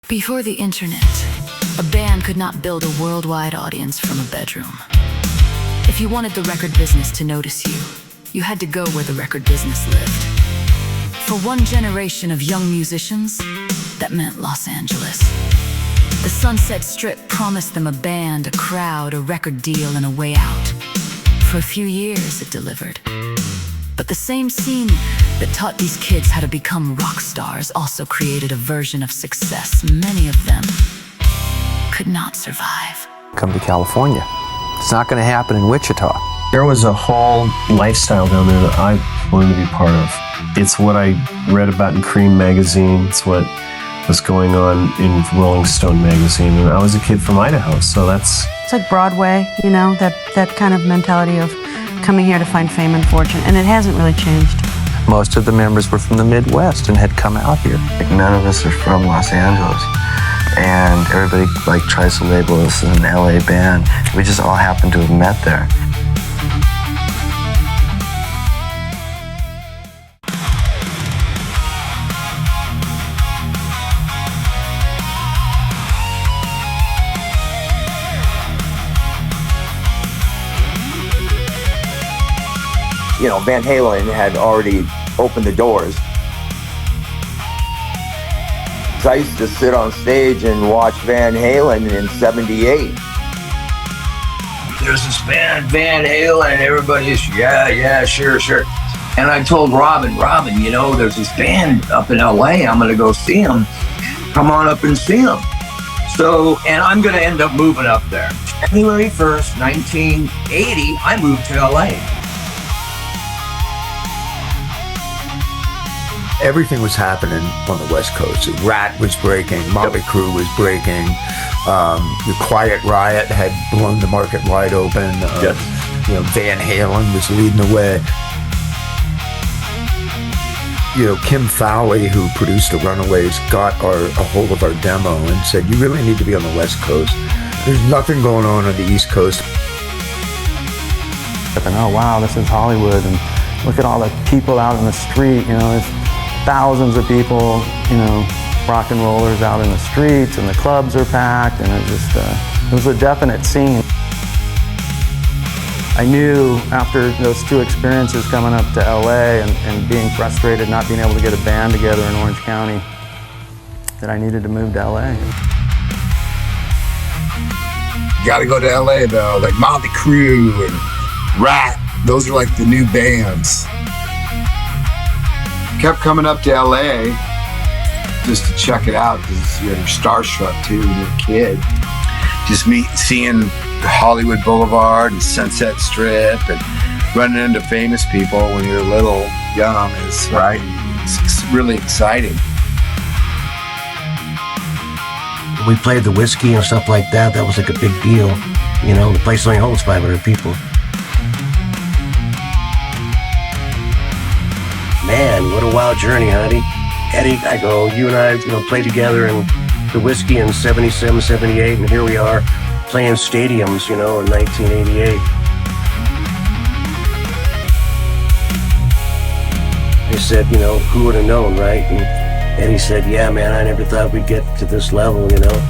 Before the internet, a band could not build a worldwide audience from a bedroom. If you wanted the record business to notice you, you had to go where the record business lived. For one generation of young musicians, that meant Los Angeles. The Sunset Strip promised them a band, a crowd, a record deal, and a way out. For a few years, it delivered. But the same scene that taught these kids how to become rock stars also created a version of success many of them could not survive. Come to California. It's not going to happen in Wichita. There was a whole lifestyle down there that I wanted to be part of. It's what I read about in Cream magazine. It's what was going on in Rolling Stone magazine. And I was a kid from Idaho, so that's... It's like Broadway, you know, that kind of mentality of coming here to find fame and fortune, and it hasn't really changed. Most of the members were from the Midwest and had come out here. Like, none of us are from Los Angeles, and everybody like tries to label us as an LA band. We just all happen to have met there. You know, Van Halen had already opened the doors. So I used to sit on stage and watch Van Halen in '78. There's this band, Van Halen, and everybody's, yeah, sure. And I told Robin, you know, there's this band up in LA, I'm gonna go see them. Come on up and see them. So, and I'm gonna end up moving up there. January 1st, 1980, I moved to LA. Everything was happening on the West Coast. Ratt was breaking, Mötley Crüe was breaking, the Quiet Riot had blown the market wide open. You know, Van Halen was leading the way. You know, Kim Fowley, who produced the Runaways, got a hold of our demo and said, "You really need to be on the West Coast. There's nothing going on the East Coast." And oh wow, this is Hollywood, and look at all the people out in the street. You know, there's thousands of people, you know, rock and rollers out in the streets, and the clubs are packed, and it was a definite scene. I knew after those two experiences coming up to LA and being frustrated not being able to get a band together in Orange County that I needed to move to LA. You gotta go to LA though, like Motley Crüe and Ratt, those are like the new bands. Kept coming up to LA just to check it out because you're starstruck too when you're a kid. Just seeing Hollywood Boulevard and Sunset Strip and running into famous people when you're little, young is right. It's really exciting. We played the Whiskey and stuff like that. That was like a big deal. You know, the place only holds 500 people. Man, what a wild journey, honey. Eddie, I go, you and I, you know, played together in the Whiskey in 77, 78, and here we are playing stadiums, you know, in 1988. I said, you know, who would have known, right? And Eddie said, yeah, man, I never thought we'd get to this level, you know.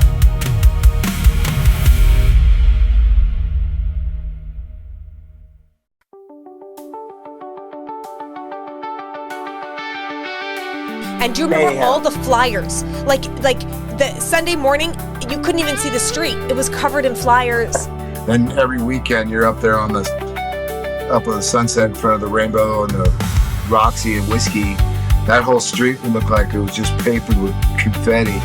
And do you remember all the flyers? Like the Sunday morning, you couldn't even see the street. It was covered in flyers. Then every weekend you're up there on the Sunset in front of the Rainbow and the Roxy and Whiskey. That whole street would look like it was just papered with confetti.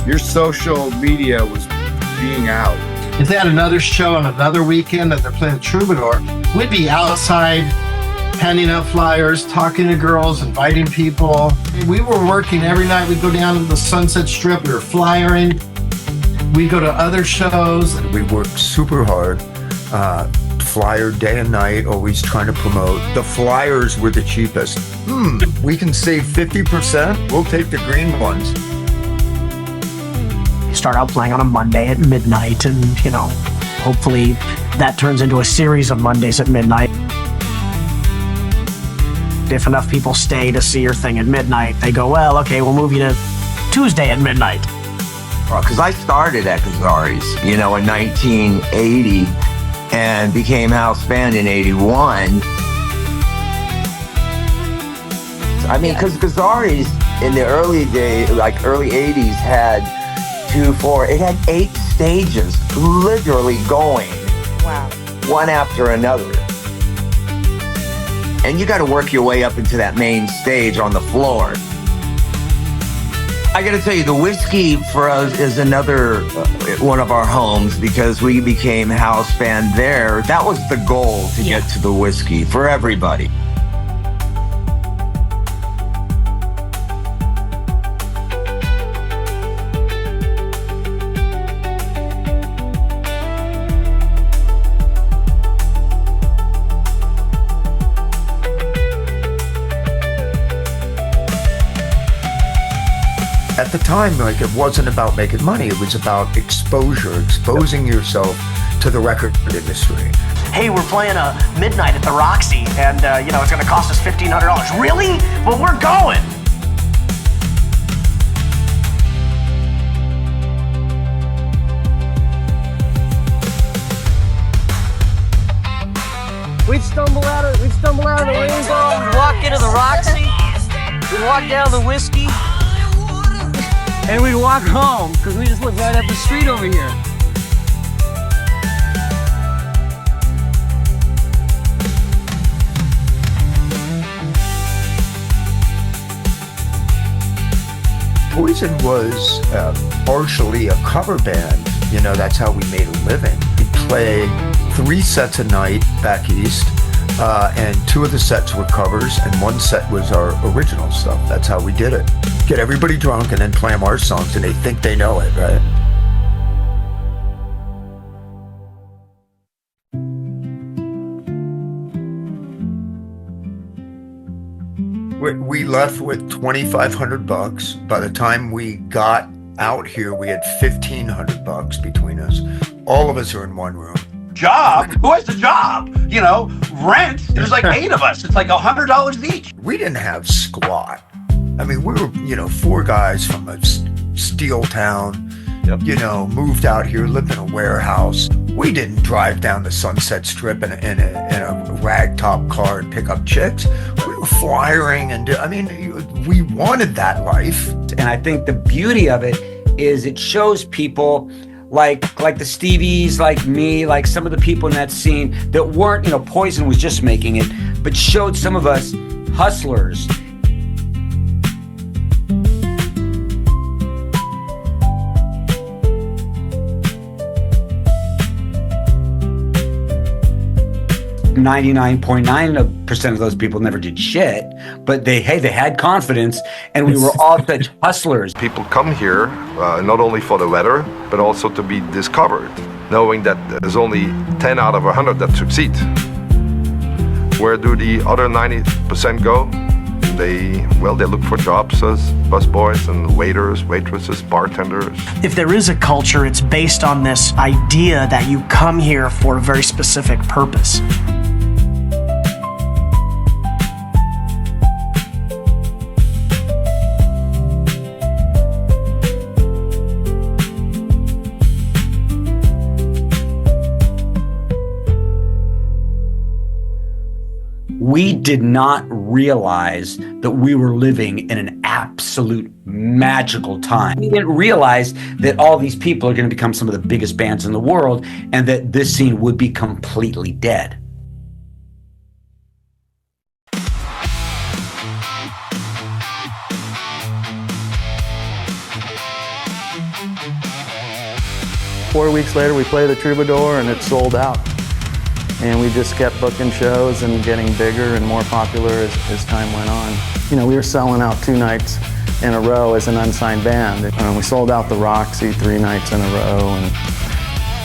Your social media was being out. If they had another show on another weekend that they're playing Troubadour, we'd be outside handing out flyers, talking to girls, inviting people. We were working every night. We'd go down to the Sunset Strip. We were flyering. We'd go to other shows. We worked super hard, flyer day and night, always trying to promote. The flyers were the cheapest. We can save 50%. We'll take the green ones. You start out playing on a Monday at midnight, and, you know, hopefully that turns into a series of Mondays at midnight. if enough people stay to see your thing at midnight, they go, well, okay, we'll move you to Tuesday at midnight. Because I started at Gazzari's, you know, in 1980 and became house band in 81. I mean, because Gazzari's in the early days, like early 80s, had 8 stages literally going. Wow. One after another. And you got to work your way up into that main stage on the floor. I got to tell you, the whiskey for us is another one of our homes because we became house band there. That was the goal, to get to the whiskey for everybody. At the time, like, it wasn't about making money. It was about exposure, exposing yourself to the record industry. Hey, we're playing a midnight at the Roxy, and you know, it's going to cost us $1,500. Really? Well, we're going. We'd stumble out of the rainbow, we'd walk into the Roxy, we'd walk down the whiskey, and we'd walk home, because we just lived right up the street over here. Poison was partially a cover band. You know, that's how we made a living. We'd play 3 sets a night back east, and 2 of the sets were covers, and 1 set was our original stuff. That's how we did it. Get everybody drunk and then play them our songs, and they think they know it, right? We left with $2,500. By the time we got out here, we had $1,500 between us. All of us are in one room. Job? Who has the job? You know, rent. There's like 8 of us. It's like $100 each. We didn't have squat. I mean, we were, you know, 4 guys from a steel town, you know, moved out here, lived in a warehouse. We didn't drive down the Sunset Strip in a ragtop car and pick up chicks. We were flyering and, I mean, we wanted that life. And I think the beauty of it is it shows people like the Stevies, like me, like some of the people in that scene that weren't, you know, Poison was just making it, but showed some of us hustlers. .9% of those people never did shit, but they had confidence, and we were all such hustlers. People come here not only for the weather, but also to be discovered, knowing that there's only 10 out of 100 that succeed. Where do the other 90% go? They look for jobs as busboys and waiters, waitresses, bartenders. If there is a culture, it's based on this idea that you come here for a very specific purpose. We did not realize that we were living in an absolute magical time. We didn't realize that all these people are going to become some of the biggest bands in the world and that this scene would be completely dead. Four weeks later, we play the Troubadour and it's sold out. And we just kept booking shows and getting bigger and more popular as time went on. You know, we were selling out 2 nights in a row as an unsigned band. We sold out the Roxy 3 nights in a row, and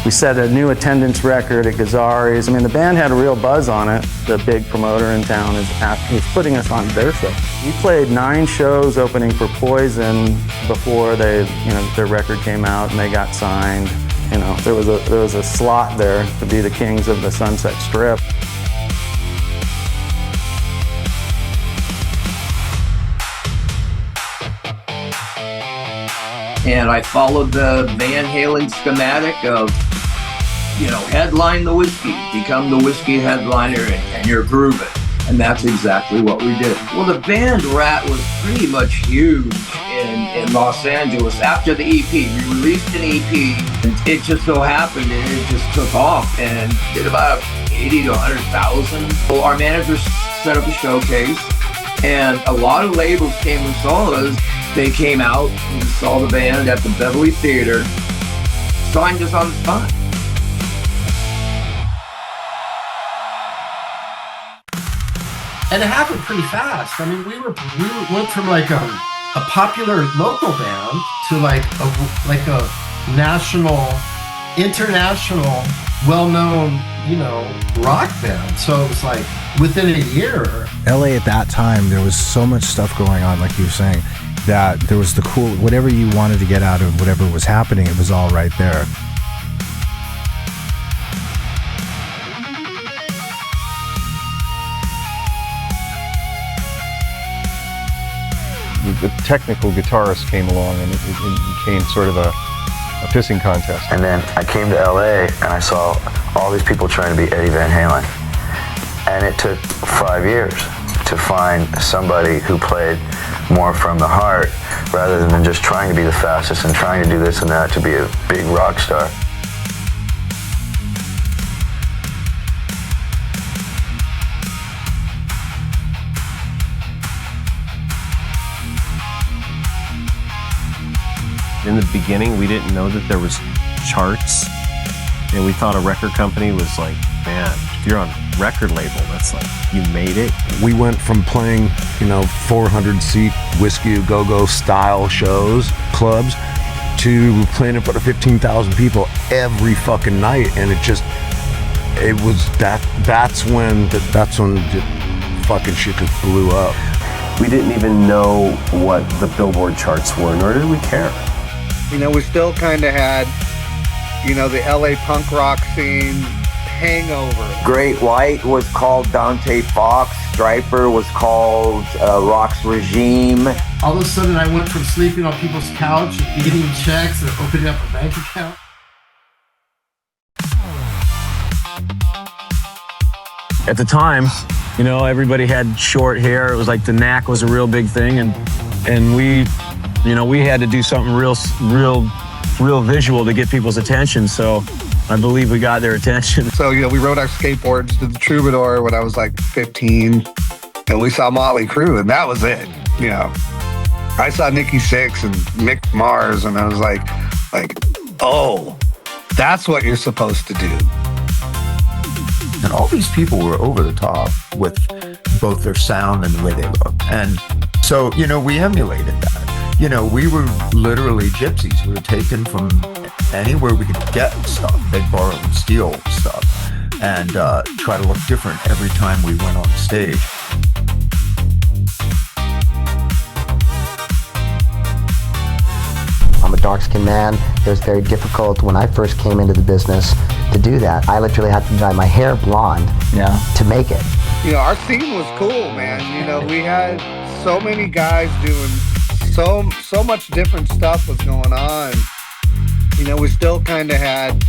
we set a new attendance record at Gazzari's. I mean, the band had a real buzz on it. The big promoter in town is putting us on their show. We played 9 shows opening for Poison before their record came out and they got signed. You know, there was a slot there to be the kings of the Sunset Strip. And I followed the Van Halen schematic of, you know, headline the whiskey, become the whiskey headliner, and you're grooving. And that's exactly what we did. Well, the band Ratt was pretty much huge in Los Angeles. After the EP, we released an EP, and it just so happened and it just took off and did about 80 to 100,000. Well, our managers set up a showcase, and a lot of labels came and saw us. They came out and saw the band at the Beverly Theater, signed us on the spot. And it happened pretty fast. I mean, we went from like a popular local band to like a national, international, well-known, you know, rock band. So it was like within a year. LA at that time, there was so much stuff going on, like you were saying, that there was the cool, whatever you wanted to get out of whatever was happening, it was all right there. The technical guitarist came along and it became sort of a pissing contest. And then I came to LA and I saw all these people trying to be Eddie Van Halen. And it took 5 years to find somebody who played more from the heart rather than just trying to be the fastest and trying to do this and that to be a big rock star. In the beginning, we didn't know that there was charts, and we thought a record company was like, man, if you're on a record label, that's like, you made it. We went from playing, 400-seat Whiskey A Go-Go style shows, clubs, to playing in front of 15,000 people every fucking night, and that's when the fucking shit just blew up. We didn't even know what the Billboard charts were, nor did we care. We still kind of had, the LA punk rock scene hangover. Great White was called Dante Fox. Striper was called Rock's Regime. All of a sudden, I went from sleeping on people's couch, eating checks, and opening up a bank account. At the time, everybody had short hair. It was like the knack was a real big thing, and we had to do something real visual to get people's attention. So I believe we got their attention. So, we rode our skateboards to the Troubadour when I was like 15, and we saw Motley Crue, and that was it. I saw Nikki Sixx and Mick Mars, and I was like, oh, that's what you're supposed to do. And all these people were over the top with both their sound and the way they looked. And so, we emulated that. We were literally gypsies. We were taken from anywhere we could get stuff. They'd borrow and steal stuff and try to look different every time we went on stage. I'm a dark-skinned man. It was very difficult when I first came into the business to do that. I literally had to dye my hair blonde to make it. Our scene was cool, man. We had so many guys doing so much different stuff was going on. We still kind of had,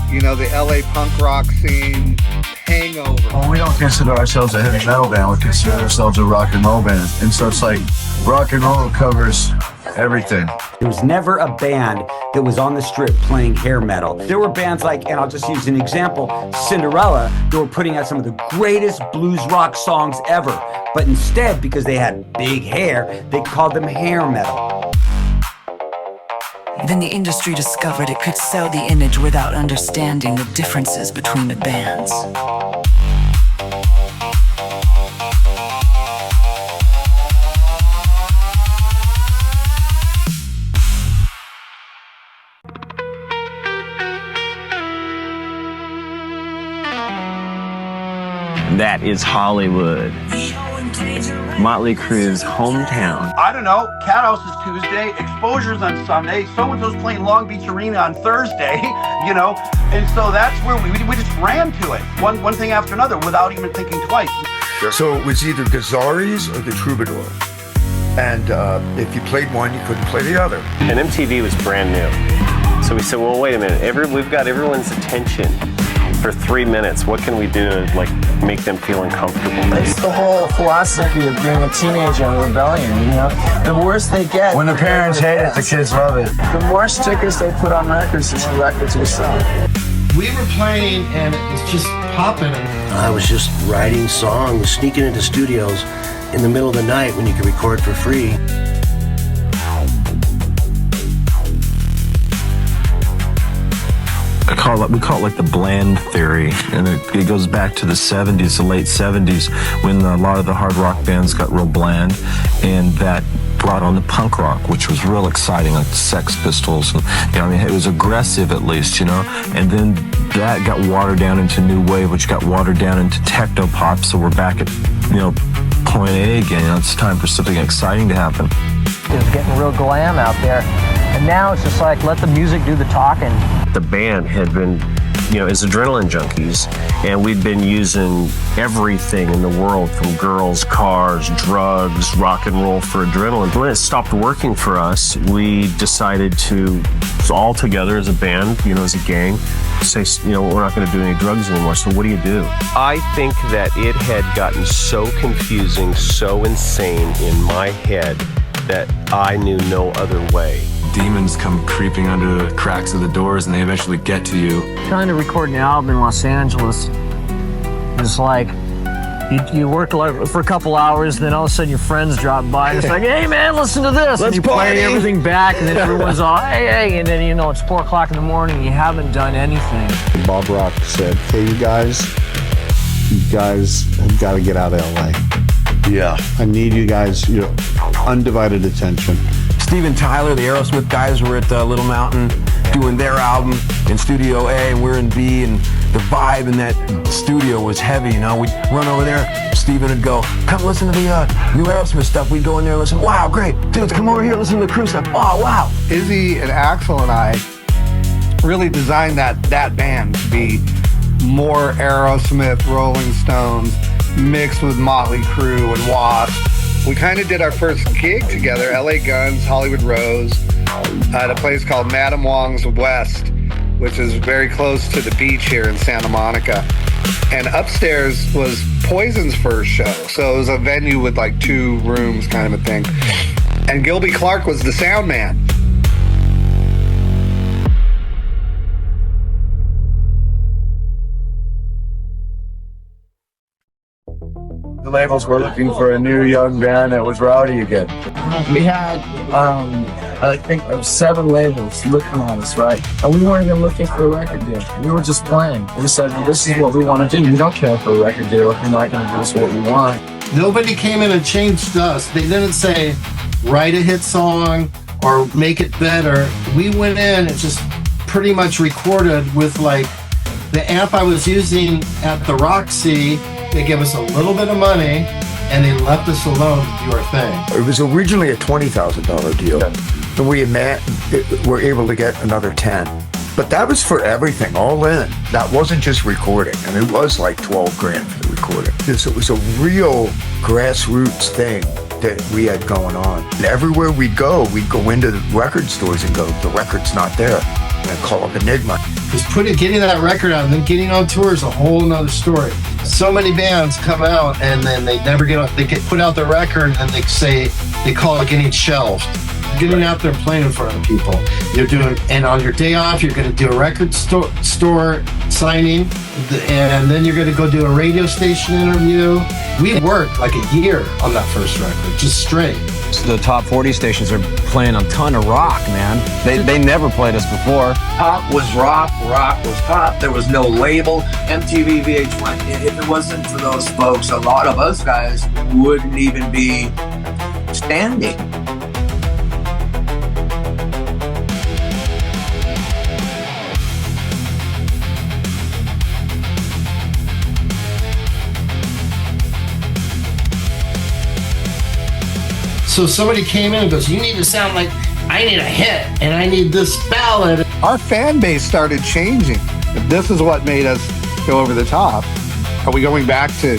the LA punk rock scene hangover. Well, we don't consider ourselves a heavy metal band. We consider ourselves a rock and roll band. And so it's like rock and roll covers everything. There was never a band that was on the strip playing hair metal. There were bands like, and I'll just use an example, Cinderella, that were putting out some of the greatest blues rock songs ever. But instead, because they had big hair, they called them hair metal. Then the industry discovered it could sell the image without understanding the differences between the bands. That is Hollywood. Motley Crue's hometown. I don't know. Cat House is Tuesday. Exposure's on Sunday. So-and-so's playing Long Beach Arena on Thursday, And so that's where we just ran to it. One thing after another without even thinking twice. So it was either Gazzari's or the Troubadour. And if you played one, you couldn't play the other. And MTV was brand new. So we said, well, wait a minute. We've got everyone's attention for 3 minutes. What can we do to like make them feel uncomfortable? It's the whole philosophy of being a teenager and rebellion, you know? The worse they get. When the parents hate it, the kids love it. The more stickers they put on records, the records will sell. We were playing and it was just popping. I was just writing songs, sneaking into studios in the middle of the night when you could record for free. We call it like the bland theory, and it goes back to the 70s, the late 70s, when a lot of the hard rock bands got real bland, and that brought on the punk rock, which was real exciting, like the Sex Pistols, and it was aggressive at least, and then that got watered down into new wave, which got watered down into techno pop, so we're back at, point A again. It's time for something exciting to happen. It was getting real glam out there, and now it's just like, let the music do the talking. The band had been, as adrenaline junkies, and we'd been using everything in the world from girls, cars, drugs, rock and roll for adrenaline. When it stopped working for us, we decided to, all together as a band, as a gang, say, we're not going to do any drugs anymore, so what do you do? I think that it had gotten so confusing, so insane in my head that I knew no other way. Demons come creeping under the cracks of the doors and they eventually get to you. Trying to record an album in Los Angeles, it's like, you work for a couple hours, then all of a sudden your friends drop by and it's like, hey man, listen to this. Let's and you party. play everything back and then everyone's all, hey, and then it's 4 o'clock in the morning and you haven't done anything. Bob Rock said, hey, you guys have got to get out of LA. Yeah. I need you guys, undivided attention. Steve and Tyler, the Aerosmith guys, were at Little Mountain doing their album in Studio A, and we're in B, and the vibe in that studio was heavy, We'd run over there, Steven would go, come listen to the new Aerosmith stuff. We'd go in there and listen, wow, great. Dudes, come over here, listen to the Crüe stuff. Oh, wow. Izzy and Axl and I really designed that band to be more Aerosmith, Rolling Stones, mixed with Motley Crüe and Wasp. We kind of did our first gig together, LA Guns, Hollywood Rose, at a place called Madam Wong's West, which is very close to the beach here in Santa Monica. And upstairs was Poison's first show. So it was a venue with like 2 rooms kind of a thing. And Gilby Clarke was the sound man. The labels were looking for a new young band that was rowdy again. We had, I think, 7 labels looking at us, right? And we weren't even looking for a record deal. We were just playing. We said, this is what we want to do. We don't care for a record deal if you're not going to give us what we want. Nobody came in and changed us. They didn't say, write a hit song or make it better. We went in and just pretty much recorded with like the amp I was using at the Roxy. They gave us a little bit of money, and they left us alone to do our thing. It was originally a $20,000 deal, and we were able to get another 10. But that was for everything, all in. That wasn't just recording, and it was like 12 grand for the recording. It was a real grassroots thing that we had going on. And everywhere we'd go into the record stores and go, the record's not there. And call up Enigma. Because getting that record out and then getting on tour is a whole nother story. So many bands come out and then they never get on. They get put out the record and they call it getting shelved. Getting out there and playing in front of people. And on your day off, you're going to do a record store signing, and then you're going to go do a radio station interview. We worked like a year on that first record, just straight. The top 40 stations are playing a ton of rock, man. They never played us before. Pop was rock, rock was pop. There was no label. MTV, VH1. If it wasn't for those folks, a lot of us guys wouldn't even be standing. So somebody came in and goes, you need to sound like, I need a hit, and I need this ballad. Our fan base started changing. This is what made us go over the top. Are we going back to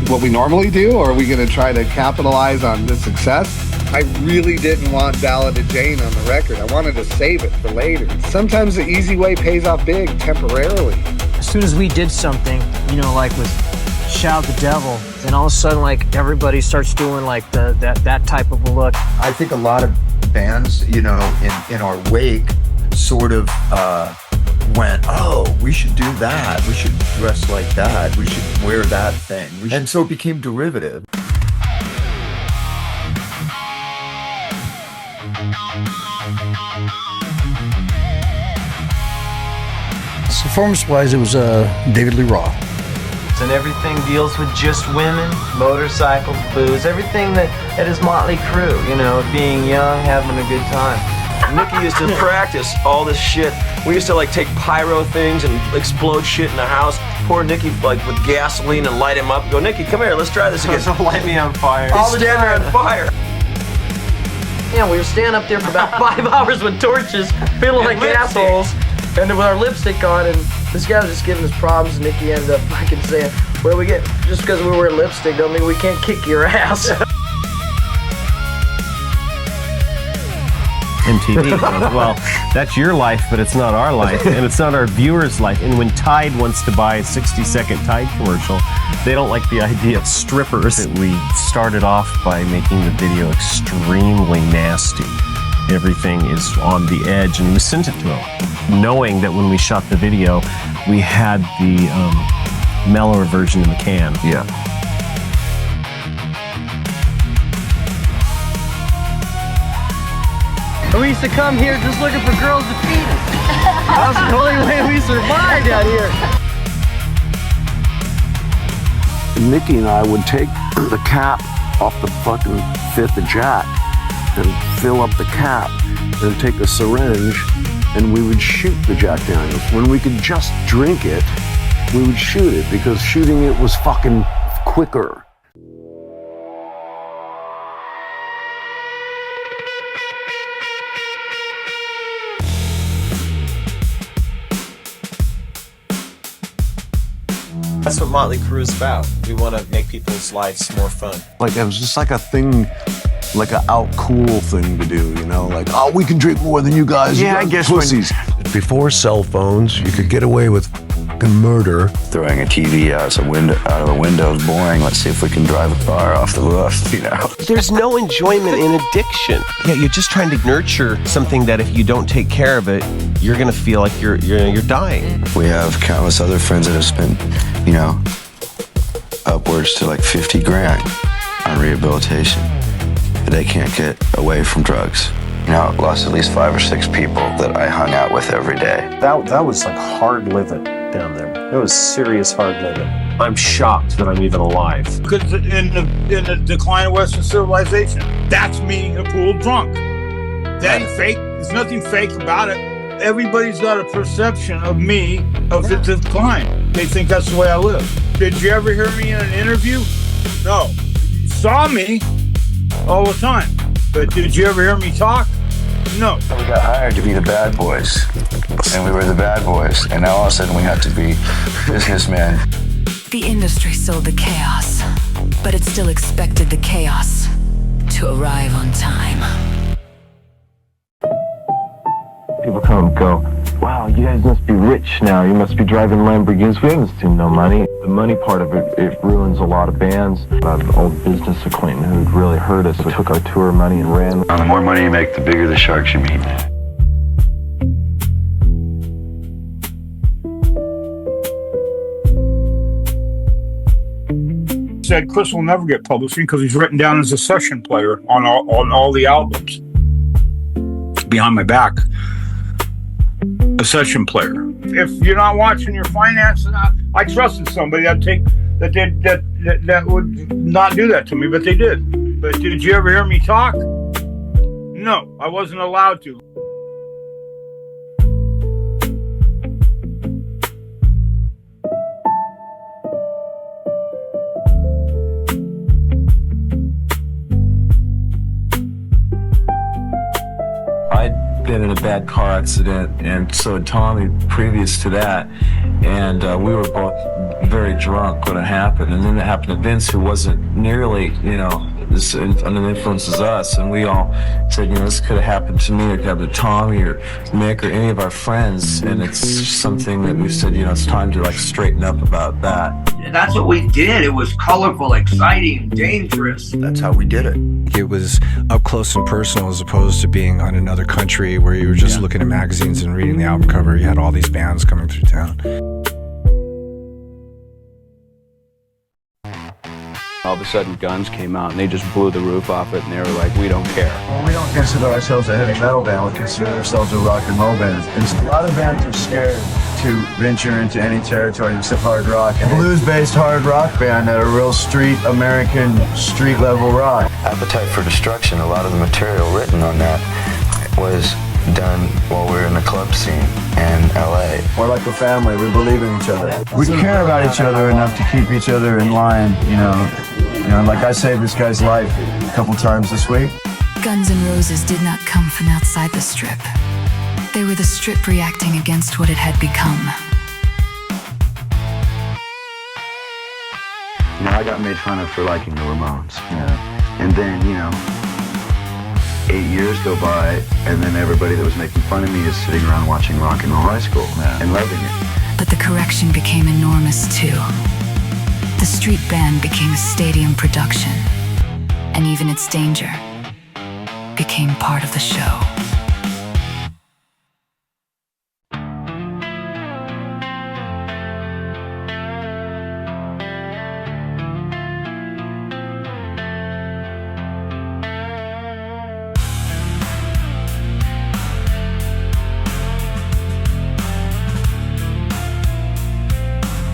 what we normally do, or are we going to try to capitalize on this success? I really didn't want Ballad of Jane on the record. I wanted to save it for later. Sometimes the easy way pays off big temporarily. As soon as we did something, you know, like with Shout the Devil, then all of a sudden, like, everybody starts doing like that type of a look. I think a lot of bands, you know, in our wake sort of went, oh, we should do that. We should dress like that. We should wear that thing. And so it became derivative. Performance-wise, it was David Lee Roth. And everything deals with just women, motorcycles, booze, everything that is Motley Crue, you know, being young, having a good time. Nicky used to practice all this shit. We used to like take pyro things and explode shit in the house. Pour Nicky like with gasoline and light him up. Go, Nicky, come here, let's try this again. Light me on fire. All the time on fire. Yeah, we were standing up there for about 5 hours with torches, feeling like assholes, and with our lipstick on, and this guy was just giving us problems, and Nicky ended up fucking saying, well, we get, just because we wear lipstick don't mean we can't kick your ass. MTV goes, well, that's your life, but it's not our life, and it's not our viewers' life. And when Tide wants to buy a 60-second Tide commercial, they don't like the idea of strippers. We started off by making the video extremely nasty. Everything is on the edge, and we sent it to him, knowing that when we shot the video, we had the mellower version in the can. Yeah. We used to come here just looking for girls to feed us. That was the only way we survived out here. Nicky and I would take the cap off the fucking 5th of Jack and fill up the cap and take a syringe and we would shoot the Jack Daniels. When we could just drink it, we would shoot it because shooting it was fucking quicker. That's what Motley Crue is about. We want to make people's lives more fun. Like, it was just like a thing, like a out cool thing to do, you know? Like, oh, we can drink more than you guys. Yeah, you guys I guess pussies. Before cell phones, you could get away with fucking murder. Throwing a TV out of a window is boring. Let's see if we can drive a car off the roof, you know? There's no enjoyment in addiction. Yeah, you're just trying to nurture something that if you don't take care of it, you're gonna feel like you're dying. We have countless other friends that have spent, you know, upwards to like 50 grand on rehabilitation. But they can't get away from drugs. You know, I lost at least 5 or 6 people that I hung out with every day. That was like hard living down there. It was serious hard living. I'm shocked that I'm even alive. Because in the decline of Western civilization, that's me a pool drunk. That ain't fake. There's nothing fake about it. Everybody's got a perception of me of the decline. They think that's the way I live. Did you ever hear me in an interview? No. You saw me all the time. But did you ever hear me talk? No. We got hired to be the bad boys. And we were the bad boys. And now all of a sudden we have to be businessmen. The industry sold the chaos, but it still expected the chaos to arrive on time. People come and go, wow, you guys must be rich now. You must be driving Lamborghinis. We haven't seen no money. The money part of it ruins a lot of bands. An old business acquaintance who'd really hurt us took our tour money and ran. The more money you make, the bigger the sharks you meet. Said Chris will never get publishing because he's written down as a session player on all the albums. Behind my back. A session player. If you're not watching your finances, I trusted somebody that would not do that to me, but they did. But did you ever hear me talk? No, I wasn't allowed to. I'd been in a bad car accident, and so had Tommy previous to that, and we were both very drunk when it happened. And then it happened to Vince, who wasn't nearly, you know, influences us, and we all said, you know, this could have happened to me, or it could happen to Tommy or Mick or any of our friends, and it's something that we said, you know, it's time to like straighten up about that. That's what we did. It was colorful, exciting, dangerous. That's how we did it. It was up close and personal as opposed to being on another country where you were just looking at magazines and reading the album cover. You had all these bands coming through town. All of a sudden Guns came out and they just blew the roof off it, and they were like, we don't care. Well, we don't consider ourselves a heavy metal band, we consider ourselves a rock and roll band. And a lot of bands are scared to venture into any territory except hard rock. A blues-based hard rock band that are real street, American, street-level rock. Appetite for Destruction, a lot of the material written on that was done while we were in the club scene in LA. We're like a family, we believe in each other. We care about each other enough to keep each other in line, you know, like I saved this guy's life a couple times this week. Guns N' Roses did not come from outside the Strip. They were the Strip reacting against what it had become. You know, I got made fun of for liking the Ramones. Yeah. And then, you know, 8 years go by, and then everybody that was making fun of me is sitting around watching Rock and Roll High School and loving it. But the correction became enormous too. The street band became a stadium production, and even its danger became part of the show.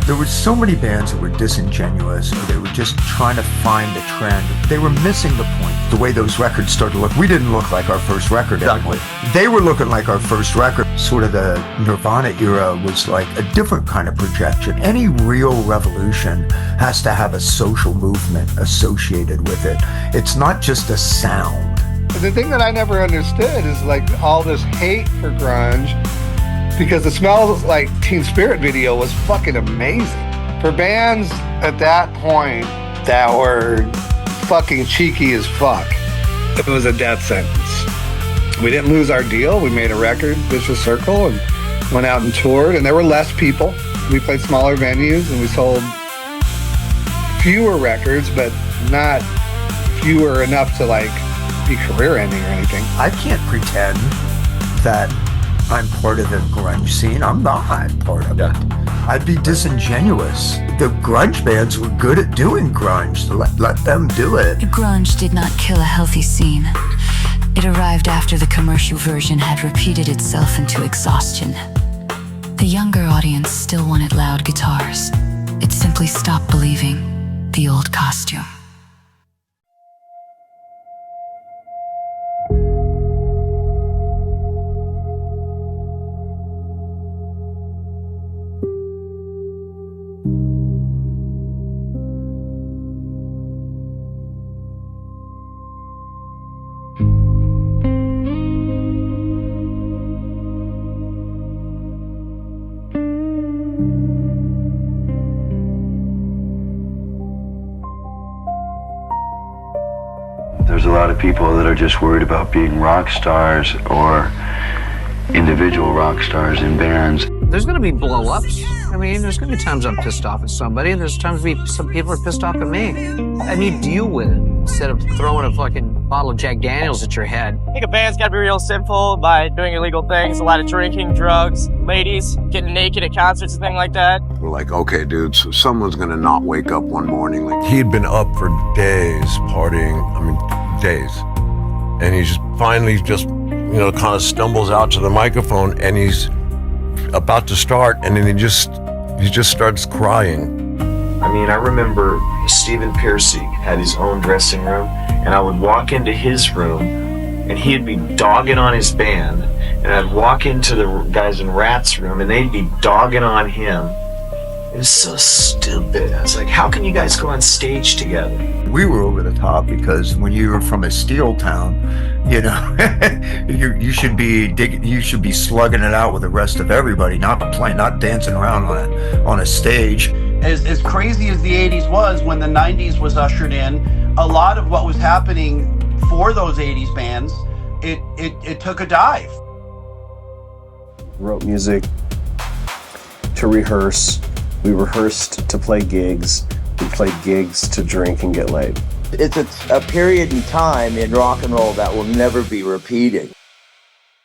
There were so many bands that were disingenuous, or they were just trying to find a trend. They were missing the point. The way those records started to look, we didn't look like our first record anyway. They were looking like our first record. Sort of the Nirvana era was like a different kind of projection. Any real revolution has to have a social movement associated with it. It's not just a sound. The thing that I never understood is like all this hate for grunge, because the Smells Like Teen Spirit video was fucking amazing. For bands at that point that were fucking cheeky as fuck, it was a death sentence. We didn't lose our deal. We made a record, Vicious Circle, and went out and toured, and there were less people. We played smaller venues, and we sold fewer records, but not fewer enough to like be career ending or anything. I can't pretend that I'm part of the grunge scene. I'm not part of it. I'd be disingenuous. The grunge bands were good at doing grunge. Let them do it. Grunge did not kill a healthy scene. It arrived after the commercial version had repeated itself into exhaustion. The younger audience still wanted loud guitars. It simply stopped believing the old costume. There's a lot of people that are just worried about being rock stars or individual rock stars in bands. There's going to be blow-ups. I mean, there's going to be times I'm pissed off at somebody, and there's times some people are pissed off at me. And you deal with it instead of throwing a fucking bottle of Jack Daniels at your head. I think a band's got to be real simple by doing illegal things, a lot of drinking, drugs, ladies, getting naked at concerts and things like that. We're like, okay, dude, so someone's gonna not wake up one morning. Like, he'd been up for days partying, days. And he just finally kind of stumbles out to the microphone, and he's about to start, and then he just starts crying. I mean, I remember Stephen Piercy had his own dressing room, and I would walk into his room, and he'd be dogging on his band, and I'd walk into the guys in Ratt's room, and they'd be dogging on him. It was so stupid. I was like, how can you guys go on stage together? We were over the top because when you were from a steel town, you should be slugging it out with the rest of everybody, not dancing around on a stage. As crazy as the 80s was, when the 90s was ushered in, a lot of what was happening for those 80s bands, it took a dive. Wrote music to rehearse. We rehearsed to play gigs. We played gigs to drink and get laid. It's a period in time in rock and roll that will never be repeated.